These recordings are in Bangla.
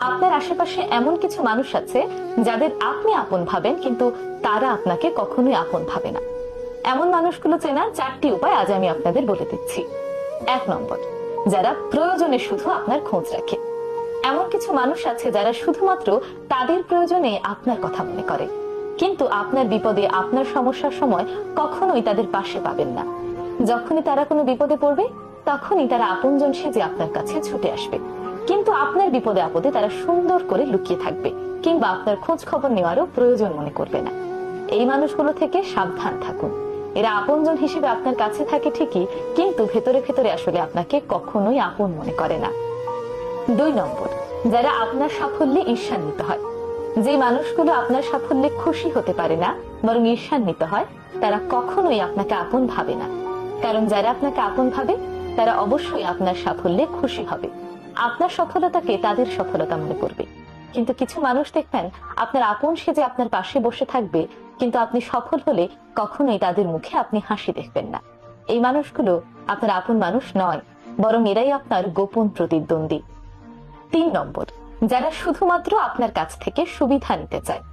আপনার আশেপাশে এমন কিছু মানুষ আছে যাদের আপনি আপন ভাবেন, কিন্তু তারা আপনাকে কখনোই আপন ভাবে না। এমন মানুষগুলো চেনার 4টি উপায় আজ আমি আপনাদের বলে দিচ্ছি। 1 নম্বর, যারা প্রয়োজনে শুধু আপনার খোঁজ রাখে। এমন কিছু মানুষ আছে যারা শুধুমাত্র তাদের প্রয়োজনে আপনার কথা মনে করে, কিন্তু আপনার বিপদে, আপনার সমস্যার সময় কখনোই তাদের পাশে পাবেন না। যখনই তারা কোনো বিপদে পড়বে, তখনই তারা আপনজন সেজে আপনার কাছে ছুটে আসবে, কিন্তু আপনার বিপদে আপদে তারা সুন্দর করে লুকিয়ে থাকবে, কিংবা আপনার খোঁজ খবর নেওয়ারও প্রয়োজন মনে করবে না। এই মানুষগুলো থেকে সাবধান থাকুন। এরা আপনজন হিসেবে আপনার কাছে থাকে ঠিকই, কিন্তু ভেতরে ভেতরে আসলে আপনাকে কখনোই আপন মনে করে না। 2 নম্বর, যারা আপনার সাফল্যে ঈর্ষান্বিত হয়। যে মানুষগুলো আপনার সাফল্যে খুশি হতে পারে না, বরং ঈর্ষান্বিত হয়, তারা কখনোই আপনাকে আপন ভাবে না। কারণ যারা আপনাকে আপন ভাবে, তারা অবশ্যই আপনার সাফল্যে খুশি হবে, আপনার সফলতাকে তাদের সফলতা মনে করবে। কিন্তু কিছু মানুষ দেখবেন আপনার আপন সেজে আপনার পাশে বসে থাকবে, কিন্তু আপনি সফল হলে কখনোই তাদের মুখে আপনি হাসি দেখবেন না। এই মানুষগুলো আপনার আপন মানুষ নয়, বরং এরাই আপনার গোপন প্রতিদ্বন্দ্বী। 3 নম্বর, যারা শুধুমাত্র আপনার কাছ থেকে সুবিধা নিতে চায়।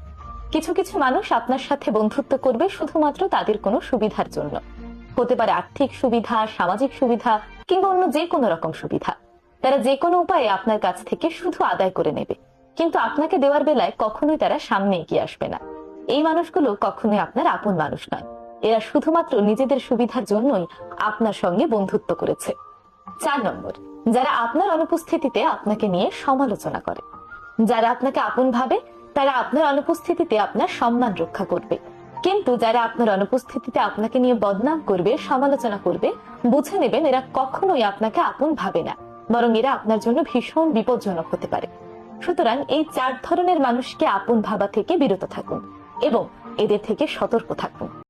কিছু কিছু মানুষ আপনার সাথে বন্ধুত্ব করবে শুধুমাত্র তাদের কোনো সুবিধার জন্য। হতে পারে আর্থিক সুবিধা, সামাজিক সুবিধা, কিংবা অন্য যে কোনো রকম সুবিধা। তারা যে কোনো উপায়ে আপনার কাছ থেকে শুধু আদায় করে নেবে, কিন্তু আপনাকে দেওয়ার বেলায় কখনোই তারা সামনে এগিয়ে আসবে না। এই মানুষগুলো কখনোই আপনার আপন মানুষ নয়। এরা শুধুমাত্র নিজেদের সুবিধার জন্যই আপনার সঙ্গে বন্ধুত্ব করেছে। 4 নম্বর, যারা আপনার অনুপস্থিতিতে আপনাকে নিয়ে সমালোচনা করে। যারা আপনাকে আপন ভাবে, তারা আপনার অনুপস্থিতিতে আপনার সম্মান রক্ষা করবে, কিন্তু যারা আপনার অনুপস্থিতিতে আপনাকে নিয়ে বদনাম করবে, সমালোচনা করবে, বুঝে নেবেন এরা কখনোই আপনাকে আপন ভাবে না, বরং এরা আপনার জন্য ভীষণ বিপজ্জনক হতে পারে। সুতরাং এই 4 ধরনের মানুষকে আপন ভাবা থেকে বিরত থাকুন এবং এদের থেকে সতর্ক থাকুন।